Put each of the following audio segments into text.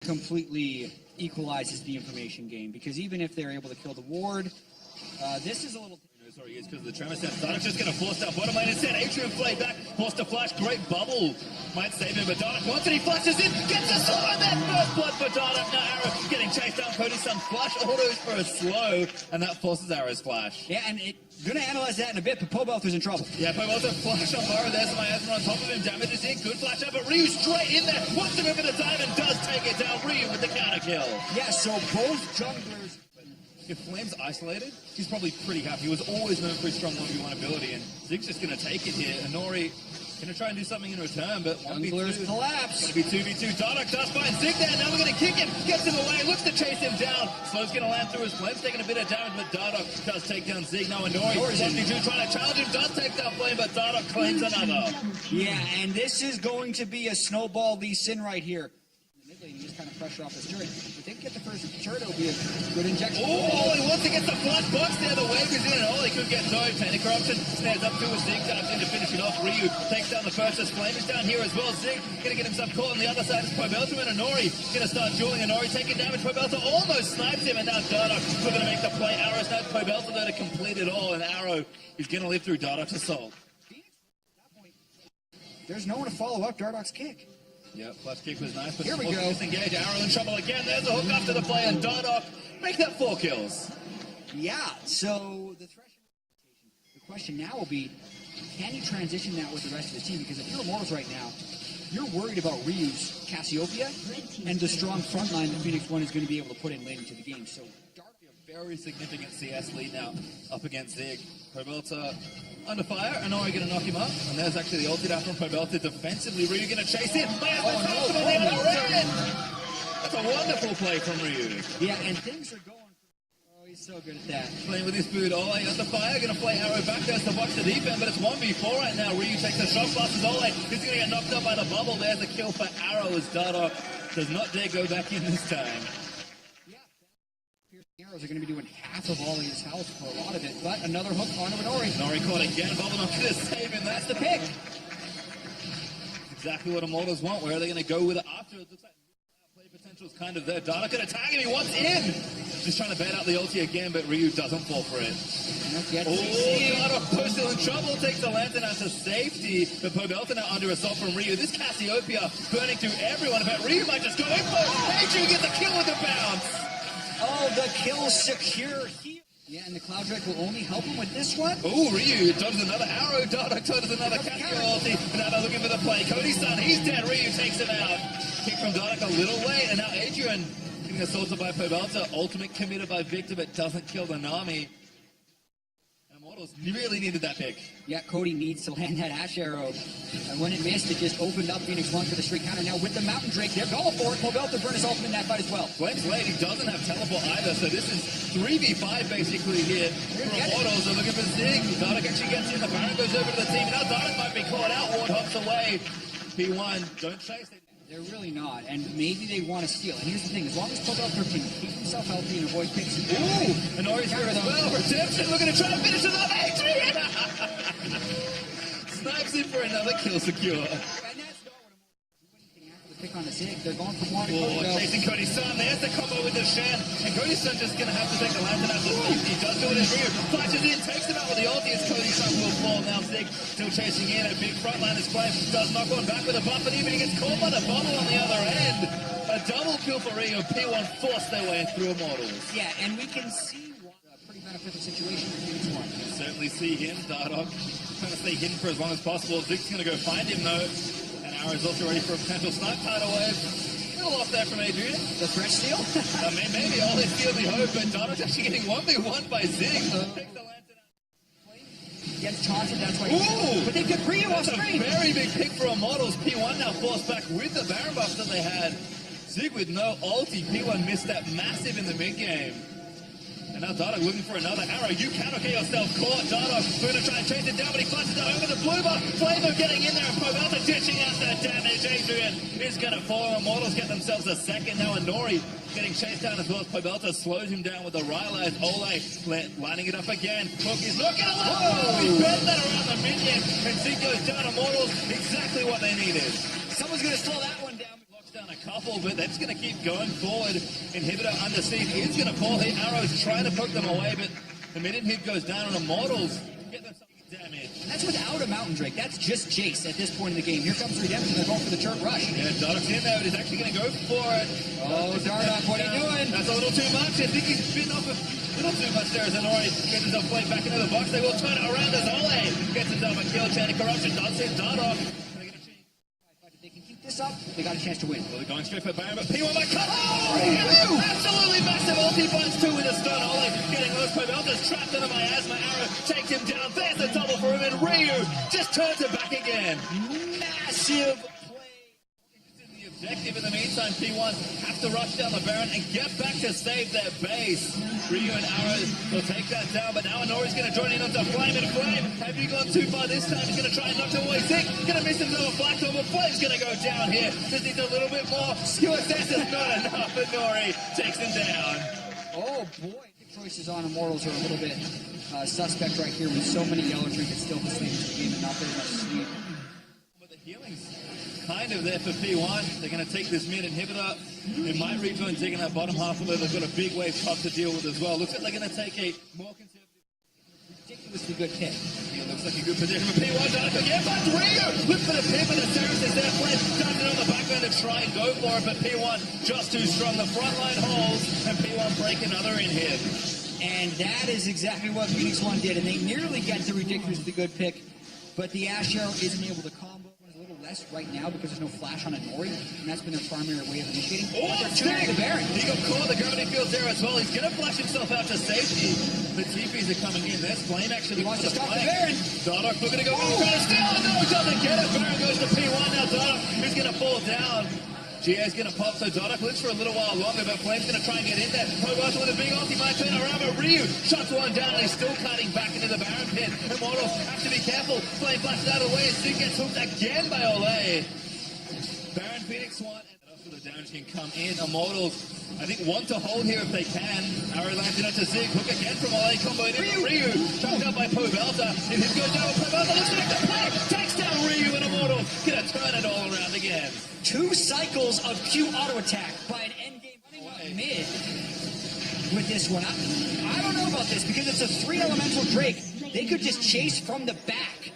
completely equalizes the information game, because even if they're able to kill the ward, this is a little... Sorry, it's because of the tremor set. 𝐷𝐷𝐞 just going to force down bottom lane instead. 𝐸𝐵 play back, forced to flash, great bubble. Might save him, but 𝐷𝐷𝐞 wants it, he flashes in, gets a sword, and then first blood for 𝐷𝐷𝐞. Now Arrow getting chased down, 𝐭𝐷𝐞 flash autos for a slow, and that forces Arrow's flash. Yeah, and gonna analyze that in a bit, but 𝐿𝐵𝐿TH's in trouble. Yeah, 𝐿𝐵𝐿TH flash on Burrow, there's Miasma on top of him, damage is in, good flash out, but Ryu straight in there, wants to move at a time, and does take it down, Ryu with the counter kill. Yeah, so both junglers... If Flame's isolated, he's probably pretty happy. He was always known for his strong 1v1 ability, and 𝐬𝐵's just going to take it here. Inori going to try and do something in return, but 1v2. collapse. Going to be 2v2. 𝐷𝐷𝐞 does find 𝐸𝐵 there. Now we're going to kick him, gets him away, looks to chase him down. Slow's going to land through his Flame's taking a bit of damage, but 𝐷𝐷𝐞 does take down 𝐸𝐵. Now Inori 1v2 trying to challenge him, does take down Flame, but 𝐷𝐷𝐞 claims another. Yeah, and this is going to be a snowball Lee Sin right here. He just kind of pressure off his turret. If they can get the first turret, it'll be a good injection. Oh, he wants to get the flash box there. The wave is in, and all he could get dove. Panic Corruption snares up to a 𝐸𝐵, dives in to finish it off. Ryu takes down the first. Flame is down here as well. 𝐸𝐵 going to get himself caught on the other side. It's 𝐿𝐵𝐿TH and Inori going to start dueling. Inori taking damage. 𝐿𝐵𝐿TH almost snipes him, and now 𝐷𝐷𝐞 going to make the play. Arrow snipes 𝐿𝐵𝐿TH there to complete it all, and Arrow is going to live through 𝐷𝐷𝐞's assault. There's no one to follow up 𝐷𝐷𝐞's kick. Yeah, flash kick was nice, but here we go. Disengage. Arrow in trouble again. There's a hook after the play, and 𝐷𝐷𝐞 make that 4 kills. Yeah, so the question now will be, can you transition that with the rest of the team? Because if you're Immortals right now, you're worried about Ryu's 𝐠𝐴SIOPEIA and the strong front line that Phoenix1 is going to be able to put in late into the game. So a very significant CS lead now up against 𝐸𝐵. 𝐿𝐵𝐿TH under fire, Inori going to knock him up, and there's actually the ulti down from 𝐿𝐵𝐿TH defensively. Ryu going to chase in. That's a wonderful play from Ryu. Yeah, and things are going. Oh, he's so good at that. Playing with his boot. Ole under fire, going to play Arrow back there to watch the defense, but it's 1v4 right now. Ryu takes a shot, passes Ole. He's going to get knocked up by the bubble. There's a kill for Arrow as 𝐷𝐷𝐞 does not dare go back in this time. Arrows are going to be doing half of Ollie's health for a lot of it, but another hook on Inori. Inori caught again, bubble not going to save him, that's the pick. Exactly what Immortals want. Where are they going to go with it after? It looks like play potential is kind of there. 𝐷𝐷𝐞 going to tag him, he wants in! Just trying to bait out the ulti again, but Ryu doesn't fall for it. Oh, 𝐷𝐷𝐞 still in trouble, takes the lantern out to safety, but 𝐿𝐵𝐿TH now under assault from Ryu. This 𝐠𝐴SIOPEIA burning through everyone, but Ryu might just go in for it. 𝐸𝐵 gets the kill with the bounce! Oh, the kill secure here. Yeah, and the Cloud Drake will only help him with this one. Oh, Ryu dodges another arrow. 𝐷𝐷𝐞 dodges another Cascade ulti. And now they're looking for the play. 𝐭𝐷𝐞's he's dead. Ryu takes him out. Kick from 𝐷𝐷𝐞 a little late. And now Adrian getting assaulted by 𝐿𝐵𝐿TH. Ultimate committed by Victor, but doesn't kill the Nami. Immortals really needed that pick. Yeah, Cody needs to land that Ash Arrow. And when it missed, it just opened up Phoenix1 for the straight counter. Now with the Mountain Drake, they're going for it. 𝐿𝐵𝐿TH burn his ultimate in that fight as well. Flame's late. He doesn't have teleport either, so this is 3v5 basically here for Immortals. They're looking for 𝐸𝐵. 𝐷𝐷𝐞 actually gets in. The Baron goes over to the team. Now 𝐷𝐷𝐞 might be caught out. Ward hops away. P1, don't chase it. They're really not, and maybe they want to steal. And here's the thing, as long as 𝐿𝐵𝐿TH can keep himself healthy and avoid picks... Ooh! Inori's here as well. Redemption, we're going to try and finish it off. Adrian! Snipes in for another kill secure. And that's not what Immortals pick on the 𝐸𝐵. They're going for one. Chasing 𝐭𝐷𝐞's. There's the combo with the 𝐸𝐵. And 𝐭𝐷𝐞's just going to have to take the lantern out. He does do it as Ryu. Flashes in, takes him out with the ulti as 𝐭𝐷𝐞 will fall. Now 𝐸𝐵 still chasing in. A big frontline is Flame. Does knock one back with a buff, and even he gets caught by the bubble on the other end. A double kill for Ryu. P1 forced their way through Immortals. Yeah, and we can see a pretty beneficial situation for Phoenix1. Certainly see him. 𝐷𝐷𝐞 trying to stay hidden for as long as possible. 𝐸𝐵's going to go find him though. And Arrow's also ready for a potential snipe tidal wave. A little off there from Adrian. The threat steal? Maybe all his steals he hoped, but 𝐷𝐞's actually getting 1v1 by 𝐸𝐵. Takes the lantern out. Gets taunted, that's why. Ooh! But they could Ryu off screen. That's a very big pick for Immortals. P1 now forced back with the Baron buff that they had. 𝐸𝐵 with no ulti. P1 missed that massive in the mid game. And now 𝐷𝐞 looking for another arrow. You can okay yourself. Caught 𝐷𝐞. Going to try and chase it down, but he flashes it over the blue bar. Flavor getting in there. And 𝐿𝐵𝐿TH ditching out that damage. Adrian is going to fall. Immortals get themselves a second. Now Inori getting chased down as well as 𝐿𝐵𝐿TH slows him down with the Rylai's. Ole lining it up again. Hook is looking alive. He bent that around the minion. And 𝐸𝐵 goes down. Immortals exactly what they needed. Someone's going to slow that one down. down a couple, but they're just going to keep going forward. Inhibitor under siege is going to fall here. Arrow's trying to poke them away, but the mid-inhib goes down on Immortals. Get them some damage. And that's without a Mountain Drake. That's just Jace at this point in the game. Here comes Redemption. They're going for the turret rush. Yeah, Dark's in there, but he's actually going to go for it. Oh, Dardoch, what are you doing? That's a little too much. I think he's bitten off a little too much there as Inori gets himself played back into the box. They will turn it around as 𝐬𝐿 gets himself a kill. Chanting Corruption does hit Dardoch. If they can keep this up, they got a chance to win. Well, they're going straight for Baron, but P1 might cut. Oh! Absolutely massive ulti finds two with a stun. 𝐬𝐿 getting those Pobeltas trapped in the miasma. Arrow takes him down. There's a double for him, and Ryu just turns it back again. Massive play. The objective in the meantime, P1 have to rush down the Baron and get back to save their base. Ryu and Arrow will take that down, but now Inori's going to join in onto Flame and Flame. Have you gone too far this time? He's going to try and knock him away. Zik going to miss himself a flat top, but Flame's going to go down here. Just needs a little bit more. USS is not enough. Inori takes him down. Oh boy, choices on Immortals are a little bit suspect right here with so many yellow trinkets still to sleep in the game and not very much sleep. But the healing's kind of there for P1. They're going to take this mid inhibitor. It might rejoin Zig in that bottom half, although they've got a big wave top to deal with as well. Looks like they're going to take a more conservative. Ridiculously good pick. Yeah, looks like a good position for P1. Dardoch again, but Ryu! Look for the pin, but the Ceres is there. Flame does it on the background to try and go for it, but P1 just too strong. The front line holds, and P1 break another inhib. And that is exactly what Phoenix1 did, and they nearly get the ridiculously good pick, but the Ash Arrow isn't able to combo. It's a little less right now because there's no flash on Inori, and that's been their primary way of initiating. Oh, they're shooting the Baron. He got caught. The gravity field's there as well. He's going to flash himself out to safety. The TPs are coming in. There's Flame actually. He wants to stop the Baron. Dardoch looking to go. Oh, trying to steal. No, he doesn't get it. Baron goes to P1 now. Dardoch is going to fall down. 𝐠𝐲's going to pop, so Dardoch lives for a little while longer, but Flame's going to try and get in there. Pobelta with a big ult, he might turn around, but Ryu shuts one down, and he's still cutting back into the Baron pit. Immortals have to be careful. Flame flashes out of the way, and Zik gets hooked again by 𝐬𝐿. Baron, Phoenix1, and after the damage can come in. Immortals, I think, want to hold here if they can. Arrow lands it onto Zik, hook again from 𝐬𝐿, comboed in. Ryu chucked out by Pobelta. If it goes down with Pobelta, looks like the play, takes down Ryu, and Immortals going to turn it all around again. 2 cycles of Q auto attack by an endgame running up mid with this one. I don't know about this because it's a 3 elemental Drake. They could just chase from the back,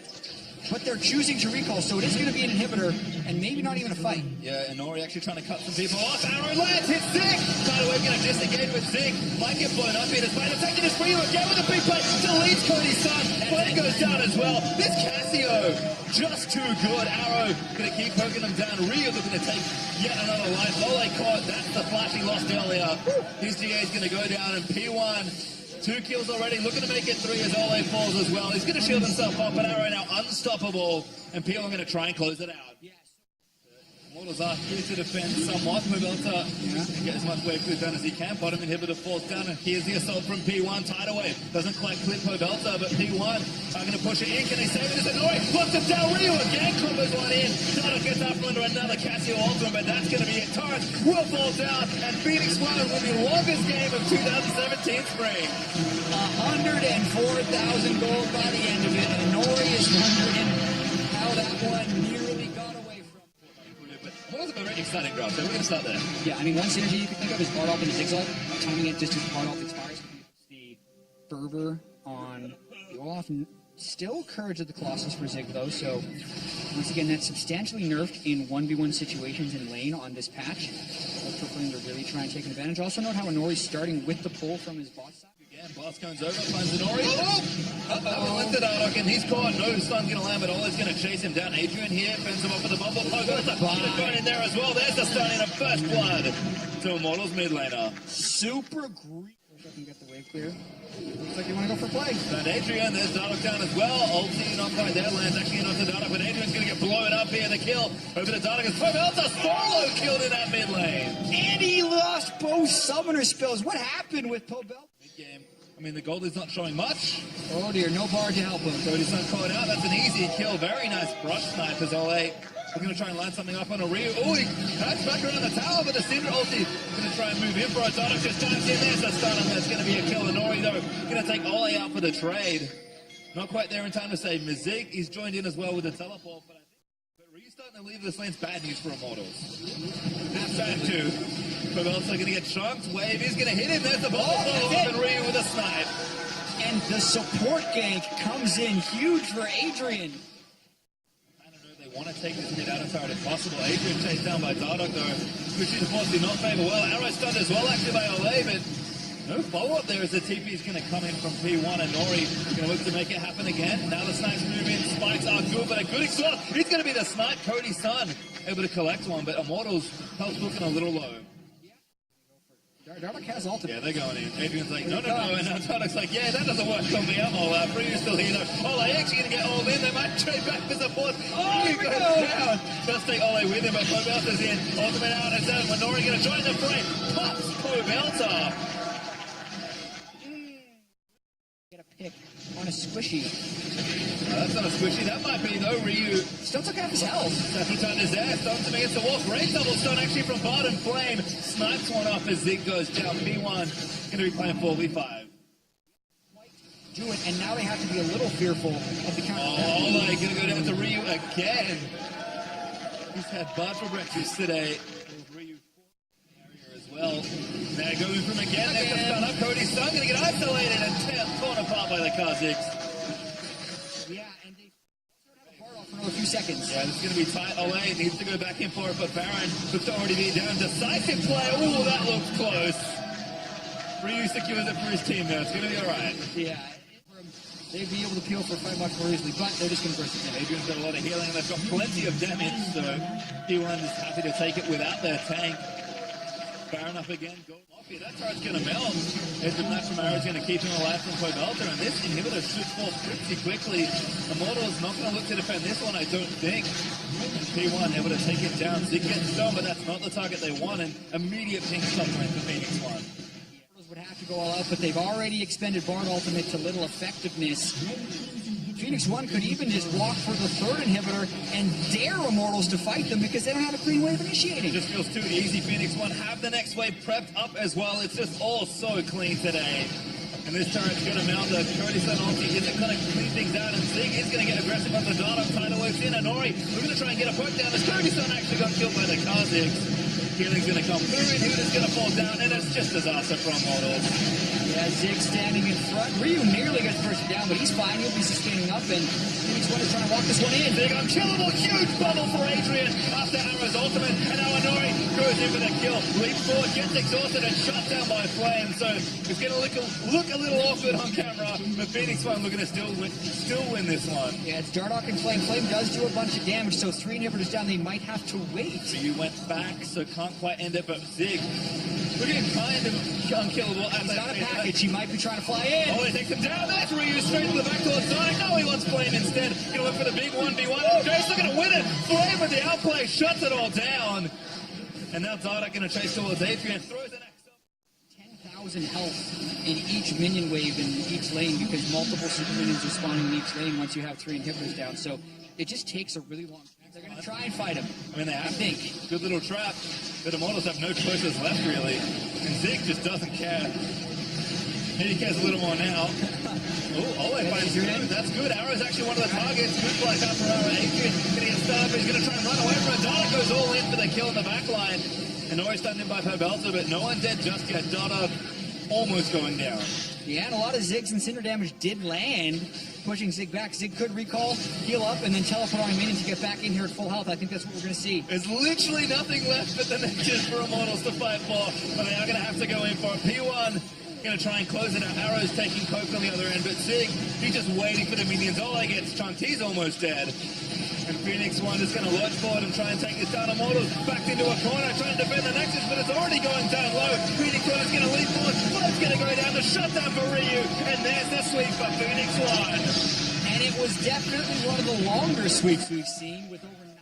but they're choosing to recall, so it is going to be an inhibitor and maybe not even a fight. Yeah, Inori actually trying to cut some people off. Arrow lands, hits Zik. Tidewave going to disengage with Zik. Might get blown up here despite him taking his free again with a big play. Deletes Cody's son. Flame goes down as well. This 𝐠𝐿Casio just too good. Arrow going to keep poking them down. Ryu looking to take yet another life. 𝐬𝐿 caught. That's the flash he lost earlier. His 𝐠𝐲 is going to go down, and P1 2 kills already, looking to make it 3 as 𝐬𝐿 falls as well. He's going to shield himself up, but Arrow now unstoppable, and P1 going to try and close it out. Yes. Immortals are here to defend somewhat. Pobelta get as much wave clear done as he can. Bottom inhibitor falls down, and here's the assault from P1. Tidewave doesn't quite clip Pobelta, but P1 are going to push it in. Can they save it? It's Inori. Locks him down. Ryu again combos one in. Dardoch gets up under another 𝐠𝐿Casio ultimate, but that's going to be it. Torrent will fall down, and Phoenix1 will be the longest game of 2017 spring. 104,000 gold by the end of it. Inori is wondering how that one nearly got away from. What was a very exciting draft, so we're going to start there. Yeah, I mean, one synergy you can think of is Bardock and 𝐦𝐿, timing it just as Bardock expires. The fervor on the Olaf, and still Courage of the Colossus for Zik, though, so once again, that's substantially nerfed in 1v1 situations in lane on this patch. Ultra Flame to really try and take advantage. Also note how Inori's starting with the pull from his bot side. Again, Boss comes over, finds Inori. Uh-oh! Left it Dardoch, and he's caught. No stun's going to land, but 𝐬𝐿's going to chase him down. Adrian here, fends him off with the bubble. Pobelta going in there as well. There's the stun in a first blood to Immortals mid laner. Super great. If I can get the wave clear. Looks like you want to go for play. And Adrian, there's Dardoch down as well. Ulti not quite there. Lands actually in onto Dardoch, but Adrian's going to get blown up here. The kill over to Dardoch as Pobelta solo killed in that mid lane. And he lost both summoner spells. What happened with Pobelta? Mid game. I mean, the gold is not showing much. Oh dear, no bar to help him. Cody's son caught out. That's an easy kill. Very nice brush snipe as 𝐬𝐿. We're going to try and line something up on a Ryu. Oh, he cuts back around the tower, but the Cinder ulti going to try and move in for it. Dardoch just dives in. There's the stun, and that's going to be a kill. Inori, though, going to take 𝐬𝐿 out for the trade. Not quite there in time to save Mizik. He's joined in as well with the teleport, but I think Ryu's starting to leave this lane's bad news for Immortals. That's bad too. 𝐸𝐻𝐻 are going to get chunked. Wave is going to hit him. There's the ball follow-up and Ryu with a snipe. And the support gank comes in huge for Adrian. I don't know, they want to take this mid out as hard as possible. Adrian chased down by 𝐸𝐻𝐻 though, which is unfortunately not favor well. Arrow stunned as well actually by 𝐸𝐻𝐻, but no follow-up there as the TP is going to come in from P1 and Nori going to look to make it happen again. Now the snipes move in, spikes are good, but a good exhaust. It's going to be the snipe, Cody's son, able to collect one, but Immortals' health looking a little low. 𝐸𝐻𝐻 has ultimate. Yeah, they're going in. Adrian's like, no, and now 𝐸𝐻𝐻's like, yeah, that doesn't work on me, I'm all out. Ryu's still here though. Ole actually going to get all in, they might trade back for support. Ryu goes down. Does take Ole with him, but 𝐸𝐻𝐻 is in. Ultimate out, and then Nori going to join the fray. Pops 𝐸𝐻𝐻. Get a pick on a squishy. That's not a squishy, that might be though. Ryu still took half his health. Second time is there, stunts him against the wall. Great double stun actually from Bard and Flame. Snipes one off as 𝐬𝐸 goes down. P1 going to be playing 4v5. Do it, and now they have to be a little fearful of the counter. Oh, Ole going to go down to Ryu again. He's had Bard for breakfast today. Ryu as well. Now going from again. There's the stun up. Cody's stun going to get isolated and torn apart by the 𝐠𝐿. Yeah, and they have a bar off for another few seconds. Yeah, this is going to be tight. Ole needs to go back in for it, but Baron looks to already be down. Decisive play. Oh, that looks close. Ryu secures it for his team though. It's going to be alright. Yeah. They'd be able to peel for a fight much more easily, but they're just going to burst it down. Adrian's got a lot of healing and they've got plenty of damage, so P1 is happy to take it without their tank. Baron up again, go off here. That turret's going to melt. There's the match from Arrow is going to keep him alive from 𝐸𝐻𝐻, and this inhibitor should fall pretty quickly. Immortals not going to look to defend this one, I don't think. And P1 able to take it down. 𝐬𝐸 gets done, but that's not the target they want, and immediate pink stop lane for Phoenix1. Would have to go all out, but they've already expended Bard ultimate to little effectiveness. Phoenix1 could even just walk for the third inhibitor and dare Immortals to fight them because they don't have a clean way of initiating. It just feels too easy. Phoenix1 have the next wave prepped up as well. It's just all so clean today. And this turret's going to mount the Cody's son ulti. Is it going to clean things out? And 𝐬𝐸 is going to get aggressive on the 𝐸𝐻𝐻. Tidal waves in. And Nori, we're going to try and get a poke down. As Cody's son actually got killed by the 𝐠𝐿. Healing's going to come through, inhibitor's going to fall down, and it's just disaster from Immortals. Yeah, 𝐬𝐸 standing in front. Ryu nearly gets bursted down, but he's fine. He'll be sustaining up, and Phoenix1 is trying to walk this one in. 𝐬𝐸 unkillable, huge bubble for Adrian after Arrow's ultimate, and now Nori goes in for the kill. Leaps forward, gets exhausted, and shot down by Flame, so it's going to look a little awkward on camera, but Phoenix1 looking to still win this one. Yeah, it's 𝐸𝐻𝐻 and Flame. Flame does do a bunch of damage, so 3 inhibitors down, they might have to wait. Ryu went back, so can't quite end it, but 𝐬𝐸 looking kind of unkillable. He's got a package, he might be trying to fly in. Oh, he takes him down. That's Ryu straight to the back towards Sonic. No, he wants Flame instead. Gonna look for the big 1v1. Jace looking to win it. Flame with the outplay, shuts it all down. And now 𝐸𝐻𝐻 gonna chase towards Adrian. Throws an axe up. 10,000 health in each minion wave in each lane because multiple super minions are spawning in each lane once you have 3 inhibitors down. So it just takes a really long time. They're going to try and fight him. I mean, they have to think. Good little trap. But Immortals have no choices left, really. And 𝐬𝐸 just doesn't care. Maybe he cares a little more now. Oh, Ole finds through. That's good. Arrow's actually one of the targets. Good flash out for Arrow. Adrian going to get started, but he's going to try and run away from it. 𝐸𝐻𝐻 goes all in for the kill in the back line. And Nori's stunned in by 𝐸𝐻𝐻, but no one dead just yet. 𝐸𝐻𝐻 almost going down. Yeah, and a lot of 𝐬𝐸's and Cinder damage did land, pushing 𝐬𝐸 back. 𝐸𝐸 could recall, heal up, and then teleport on a minion to get back in here at full health. I think that's what we're going to see. There's literally nothing left but the niches for Immortals to fight for, but they are going to have to go in for it. P1 going to try and close it out. Arrow's taking coke on the other end, but 𝐸𝐸, he's just waiting for the minions. Ole gets chunked. He's almost dead. And Phoenix1 is going to lurch forward and try and take this down. Immortals backed into a corner, trying to defend the Nexus, but it's already going down low. Phoenix1 is going to leap forward. Flood's going to go down. The shutdown for Ryu. And there's the sweep for Phoenix1. And it was definitely one of the longer sweeps we've seen with over